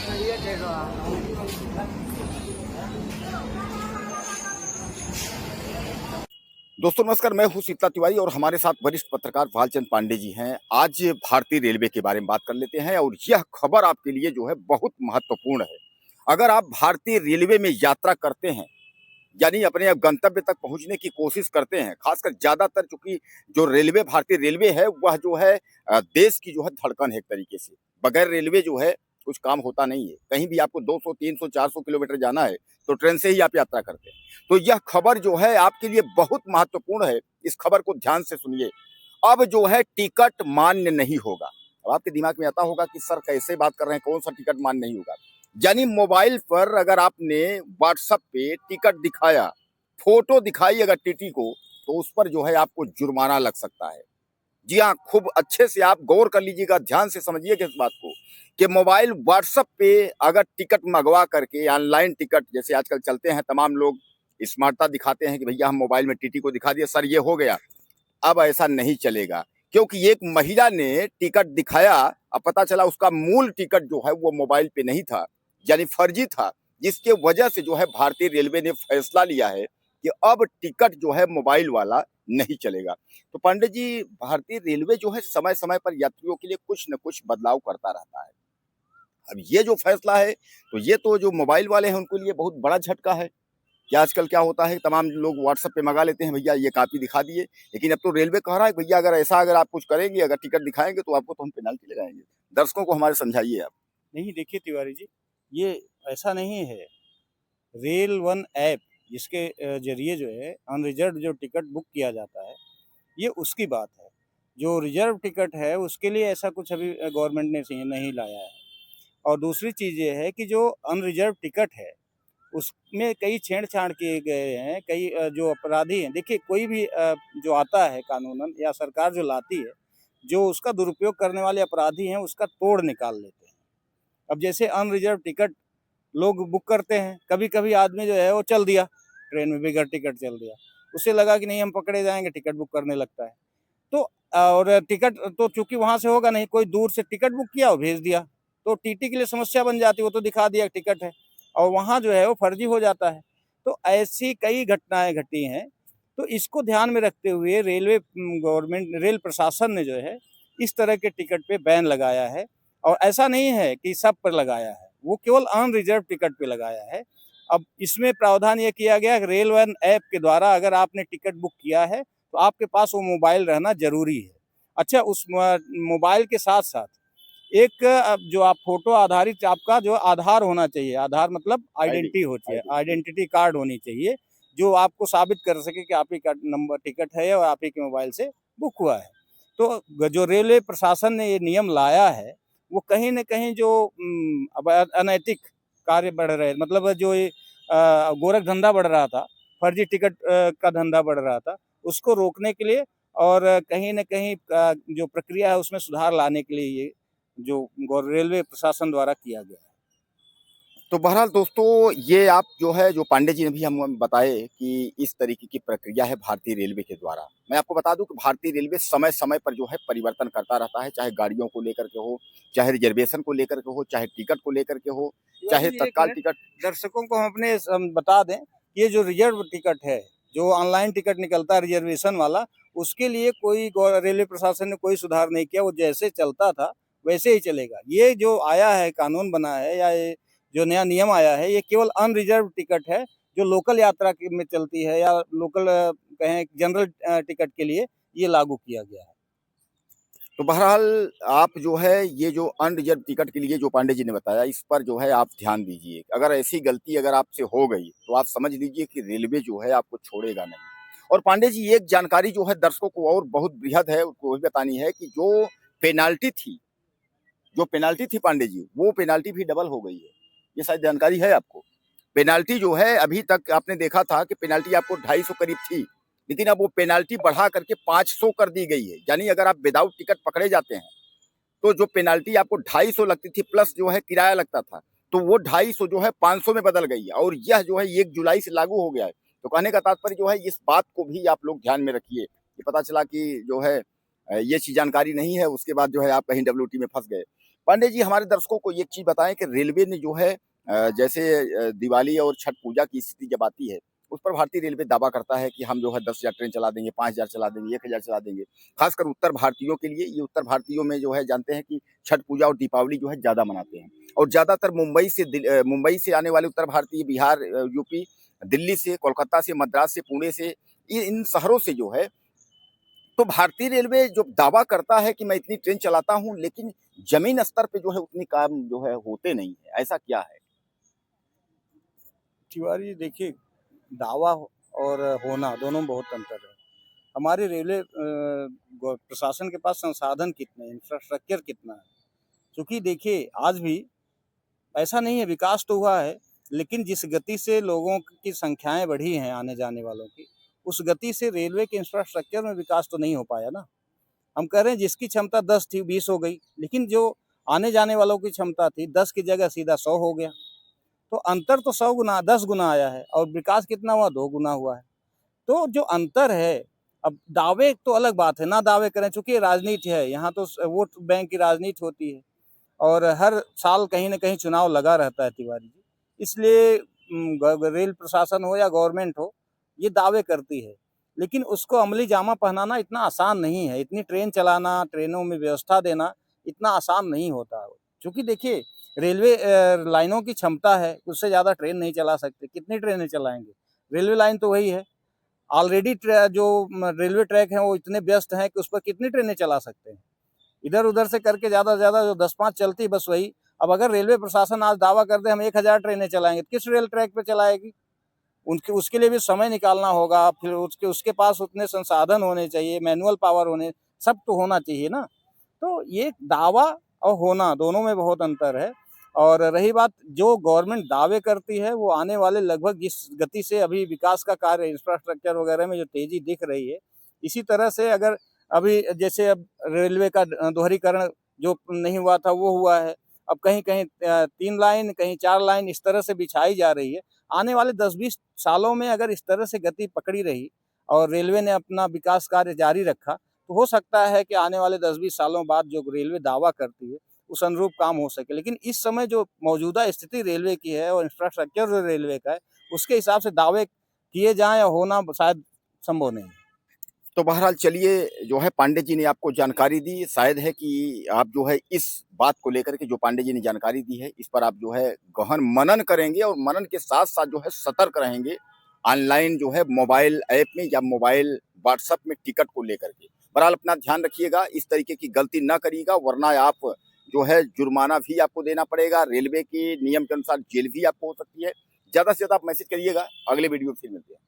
दोस्तों नमस्कार, मैं हूं शीतला तिवारी और हमारे साथ वरिष्ठ पत्रकार भालचंद पांडे जी हैं। आज भारतीय रेलवे के बारे में बात कर लेते हैं और यह खबर आपके लिए जो है बहुत महत्वपूर्ण है। अगर आप भारतीय रेलवे में यात्रा करते हैं, यानी अपने गंतव्य तक पहुंचने की कोशिश करते हैं, खासकर ज्यादातर चूंकि जो रेलवे भारतीय रेलवे है वह जो है देश की जो है धड़कन है एक तरीके से। बगैर रेलवे जो है कुछ काम होता नहीं है। कहीं भी आपको 200, 300, 400 किलोमीटर जाना है तो ट्रेन से ही आप यात्रा करते हैं। तो यह खबर जो है आपके लिए बहुत महत्वपूर्ण है। इस खबर को ध्यान से सुनिए। अब जो है टिकट मान्य नहीं होगा। अब आपके दिमाग में आता होगा कि सर कैसे बात कर रहे हैं, कौन सा टिकट मान्य नहीं होगा। यानी मोबाइल पर अगर आपने व्हाट्सएप पे टिकट दिखाया, फोटो दिखाई अगर टीटी को, तो उस पर जो है आपको जुर्माना लग सकता है। जी हाँ, खूब अच्छे से आप गौर कर लीजिएगा, ध्यान से समझिएगा इस बात को कि मोबाइल व्हाट्सएप पे अगर टिकट मंगवा करके ऑनलाइन टिकट जैसे आजकल चलते हैं, तमाम लोग स्मार्टता दिखाते हैं कि भैया हम मोबाइल में टीटी को दिखा दिया, सर ये हो गया। अब ऐसा नहीं चलेगा, क्योंकि एक महिला ने टिकट दिखाया, अब पता चला उसका मूल टिकट जो है वो मोबाइल पे नहीं था, यानी फर्जी था। जिसके वजह से जो है भारतीय रेलवे ने फैसला लिया है कि अब टिकट जो है मोबाइल वाला नहीं चलेगा। तो पांडे जी, भारतीय रेलवे जो है समय समय पर यात्रियों के लिए कुछ न कुछ बदलाव करता रहता है। अब ये जो फैसला है, तो ये तो जो मोबाइल वाले हैं उनके लिए बहुत बड़ा झटका है कि आजकल क्या होता है, तमाम लोग व्हाट्सएप पे मंगा लेते हैं, भैया ये कॉपी दिखा दिए। लेकिन अब तो रेलवे कह रहा है भैया अगर आप कुछ करेंगे, अगर टिकट दिखाएंगे तो आपको तो हम पेनाल्टी लगाएंगे। दर्शकों को हमारे समझाइए आप। नहीं, देखिए तिवारी जी, ये ऐसा नहीं है। रेल वन ऐप जिसके जरिए जो है अनरिजर्व जो टिकट बुक किया जाता है, ये उसकी बात है। जो रिजर्व टिकट है उसके लिए ऐसा कुछ अभी गवर्नमेंट ने सही नहीं लाया है। और दूसरी चीज़ ये है कि जो अनरिजर्व टिकट है उसमें कई छेड़छाड़ किए गए हैं। कई जो अपराधी हैं, देखिए कोई भी जो आता है कानूनन या सरकार जो लाती है, जो उसका दुरुपयोग करने वाले अपराधी हैं उसका तोड़ निकाल लेते हैं। अब जैसे अनरिजर्व टिकट लोग बुक करते हैं, कभी-कभी आदमी जो है वो चल दिया, ट्रेन में बगैर टिकट चल दिया। उसे लगा कि नहीं हम पकड़े जाएँगे, टिकट बुक करने लगता है। तो और टिकट तो चूँकि वहाँ से होगा नहीं, कोई दूर से टिकट बुक किया और भेज दिया, तो टीटी के लिए समस्या बन जाती है, वो तो दिखा दिया टिकट है और वहाँ जो है वो फर्जी हो जाता है। तो ऐसी कई घटनाएँ घटी हैं, तो इसको ध्यान में रखते हुए रेलवे गवर्नमेंट रेल प्रशासन ने जो है इस तरह के टिकट पे बैन लगाया है। और ऐसा नहीं है कि सब पर लगाया है, वो केवल अनरिजर्व टिकट पे लगाया है। अब इसमें प्रावधान ये किया गया कि रेल वन ऐप के द्वारा अगर आपने टिकट बुक किया है तो आपके पास वो मोबाइल रहना ज़रूरी है। अच्छा, उस मोबाइल के साथ-साथ एक जो आप फ़ोटो आधारित आपका जो आधार होना चाहिए, आधार मतलब आईडी आइडेंटिटी होती है, आईडी आइडेंटिटी कार्ड होनी चाहिए, जो आपको साबित कर सके कि आप ही का नंबर टिकट है और आप ही के मोबाइल से बुक हुआ है। तो जो रेलवे प्रशासन ने ये नियम लाया है, वो कहीं न कहीं जो अब अनैतिक कार्य बढ़ रहे, मतलब जो ये गोरख धंधा बढ़ रहा था, फर्जी टिकट का धंधा बढ़ रहा था, उसको रोकने के लिए और कहीं न कहीं जो प्रक्रिया है उसमें सुधार लाने के लिए ये जो रेलवे प्रशासन द्वारा किया गया है। तो बहरहाल दोस्तों, ये आप जो है जो पांडे जी ने भी हम बताए कि इस तरीके की प्रक्रिया है भारतीय रेलवे के द्वारा। मैं आपको बता दूं कि भारतीय रेलवे समय समय पर जो है परिवर्तन करता रहता है, चाहे गाड़ियों को लेकर के हो, चाहे रिजर्वेशन को लेकर के हो, चाहे टिकट को लेकर के हो, तिवारी चाहे जी, एक तत्काल मिनट, टिकट। दर्शकों को हम अपने बता दें, ये जो रिजर्व टिकट है, जो ऑनलाइन टिकट निकलता है रिजर्वेशन वाला, उसके लिए कोई रेलवे प्रशासन ने कोई सुधार नहीं किया, वो जैसे चलता था वैसे ही चलेगा। ये जो आया है, कानून बना है या ये जो नया नियम आया है, ये केवल अनरिजर्व टिकट है, जो लोकल यात्रा में चलती है या लोकल कहें जनरल टिकट के लिए ये लागू किया गया है। तो बहरहाल आप जो है ये जो अनरिजर्व टिकट के लिए जो पांडे जी ने बताया, इस पर जो है आप ध्यान दीजिए। अगर ऐसी गलती अगर आपसे हो गई तो आप समझ लीजिए कि रेलवे जो है आपको छोड़ेगा नहीं। और पांडे जी, एक जानकारी जो है दर्शकों को और बहुत बृहद है, उसको भी बतानी है कि जो पेनाल्टी थी पांडे जी, वो पेनाल्टी भी डबल हो गई है। ये शायद जानकारी है आपको। पेनाल्टी जो है, अभी तक आपने देखा था कि पेनाल्टी आपको 250 करीब थी, लेकिन अब वो पेनाल्टी बढ़ा करके 500 कर दी गई है। यानी अगर आप विदाउट टिकट पकड़े जाते हैं तो जो पेनाल्टी आपको 250 लगती थी प्लस जो है किराया लगता था, तो वो 250 जो है 500 में बदल गई है और यह जो है 1 जुलाई से लागू हो गया है। तो कहने का तात्पर्य जो है, इस बात को भी आप लोग ध्यान में रखिए। ये पता चला कि जो है ये चीज़ जानकारी नहीं है, उसके बाद जो है आप कहीं डब्ल्यूटी में फंस गए। पांडे जी, हमारे दर्शकों को एक चीज बताएं कि रेलवे ने जो है जैसे दिवाली और छठ पूजा की स्थिति जब आती है, उस पर भारतीय रेलवे दावा करता है कि हम जो है 10,000 ट्रेन चला देंगे, 5,000 चला देंगे, 1,000 चला देंगे। खासकर उत्तर भारतीयों के लिए, ये उत्तर भारतीयों में जो है जानते हैं कि छठ पूजा और दीपावली जो है ज़्यादा मनाते हैं। और ज़्यादातर मुंबई से आने वाले उत्तर भारतीय बिहार, यूपी, दिल्ली से, कोलकाता से, मद्रास से, पुणे से, इन शहरों से जो है, तो भारतीय रेलवे जो दावा करता है कि मैं इतनी ट्रेन चलाता हूँ, लेकिन ज़मीन स्तर पे जो है उतनी काम जो है होते नहीं है। ऐसा क्या है? तिवारी देखिए, दावा और होना दोनों में बहुत अंतर है। हमारे रेलवे प्रशासन के पास संसाधन कितने हैं, इंफ्रास्ट्रक्चर कितना है। क्योंकि देखिए, आज भी ऐसा नहीं है, विकास तो हुआ है, लेकिन जिस गति से लोगों की संख्याएं बढ़ी हैं आने जाने वालों की, उस गति से रेलवे के इंफ्रास्ट्रक्चर में विकास तो नहीं हो पाया ना। हम कह रहे हैं जिसकी क्षमता 10 थी 20 हो गई, लेकिन जो आने जाने वालों की क्षमता थी 10 की जगह सीधा 100 हो गया। तो अंतर तो 100 गुना 10 गुना आया है, और विकास कितना हुआ, 2 गुना हुआ है। तो जो अंतर है, अब दावे तो अलग बात है, ना दावे करें, चूंकि राजनीति है, यहाँ तो वोट बैंक की राजनीति होती है, और हर साल कहीं ना कहीं चुनाव लगा रहता है तिवारी जी। इसलिए रेल प्रशासन हो या गवर्नमेंट हो, ये दावे करती है, लेकिन उसको अमली जामा पहनाना इतना आसान नहीं है। इतनी ट्रेन चलाना, ट्रेनों में व्यवस्था देना इतना आसान नहीं होता। क्योंकि देखिए, रेलवे लाइनों की क्षमता है, उससे ज़्यादा ट्रेन नहीं चला सकते। कितनी ट्रेनें चलाएंगे? रेलवे लाइन तो वही है। ऑलरेडी जो रेलवे ट्रैक हैं वो इतने व्यस्त हैं कि उस पर कितनी ट्रेनें चला सकते हैं? इधर उधर से करके ज़्यादा से ज़्यादा जो 10-5 चलती बस वही। अब अगर रेलवे प्रशासन आज दावा कर दे हम 1000 ट्रेनें चलाएंगे, तो किस रेल ट्रैक पे चलाएगी? उनके उसके लिए भी समय निकालना होगा, फिर उसके उसके पास उतने संसाधन होने चाहिए, मैनुअल पावर होने, सब तो होना चाहिए ना। तो ये दावा और होना दोनों में बहुत अंतर है। और रही बात, जो गवर्नमेंट दावे करती है, वो आने वाले लगभग जिस गति से अभी विकास का कार्य इंफ्रास्ट्रक्चर वगैरह में जो तेजी दिख रही है, इसी तरह से अगर अभी जैसे अब रेलवे का दोहरीकरण जो नहीं हुआ था वो हुआ है, अब कहीं कहीं 3 लाइन, कहीं 4 लाइन इस तरह से बिछाई जा रही है। आने वाले 10-20 सालों में अगर इस तरह से गति पकड़ी रही और रेलवे ने अपना विकास कार्य जारी रखा, तो हो सकता है कि आने वाले 10-20 सालों बाद जो रेलवे दावा करती है, उस अनुरूप काम हो सके। लेकिन इस समय जो मौजूदा स्थिति रेलवे की है और इंफ्रास्ट्रक्चर जो रेलवे का है, उसके हिसाब से दावे किए जाएँ या होना शायद संभव नहीं है। तो बहरहाल चलिए, जो है पांडे जी ने आपको जानकारी दी, शायद है कि आप जो है इस बात को लेकर के जो पांडे जी ने जानकारी दी है, इस पर आप जो है गहन मनन करेंगे और मनन के साथ-साथ जो है सतर्क रहेंगे, ऑनलाइन जो है मोबाइल ऐप में या मोबाइल व्हाट्सएप में टिकट को लेकर के। बहरहाल अपना ध्यान रखिएगा, इस तरीके की गलती ना करिएगा, वरना आप जो है जुर्माना भी आपको देना पड़ेगा, रेलवे के नियम के अनुसार जेल भी आपको हो सकती है। ज़्यादा से ज़्यादा आप मैसेज करिएगा, अगले वीडियो में फिर मिलते हैं।